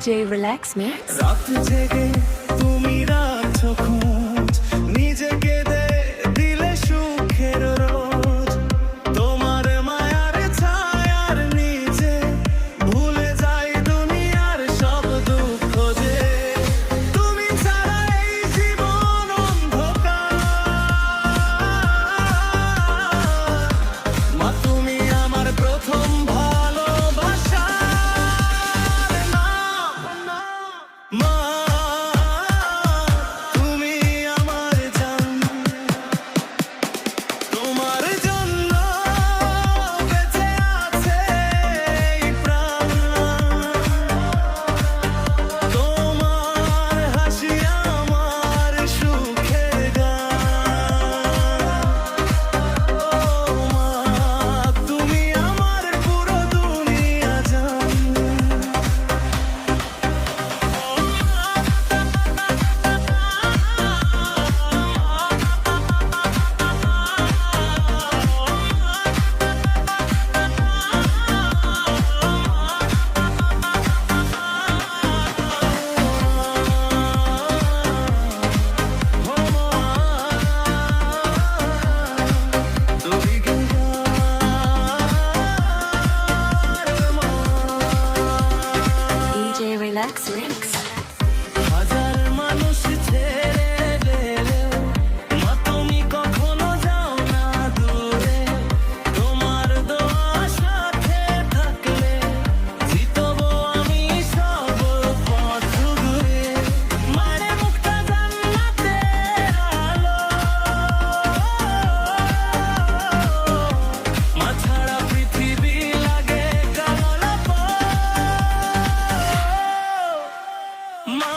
DJ Relax Mix. রাত জেগে তুমি রাখছো খোঁজ, নিজেকে দিলে সুখের রোজ। তোমার মায়ার ছায়ার নিচে ভুলে যাই দুনিয়ার সব দুঃখ যে। তুমি ছাড়া এই জীবন অন্ধকার। মা তুমি আমার প্রথম মা তুমি আমার জান, তোমার জন্য বেঁচে আছে এই প্রাণ। তোমার হাসি আমার সুখের গান। ও মা তুমি আমার পুরো দুনিয়া জান। DJ Relax Mix. হাজার মানুষ ছেড়ে গেলেও মা তুমি কখনো যাও না দূরে। তোমার দোয়া সাথে থাকলে জিতবো আমি সব পথ ঘুরে। মায়ের মুখটা জান্নাতের আলো, মা ছাড়া পৃথিবী লাগে কালো। মা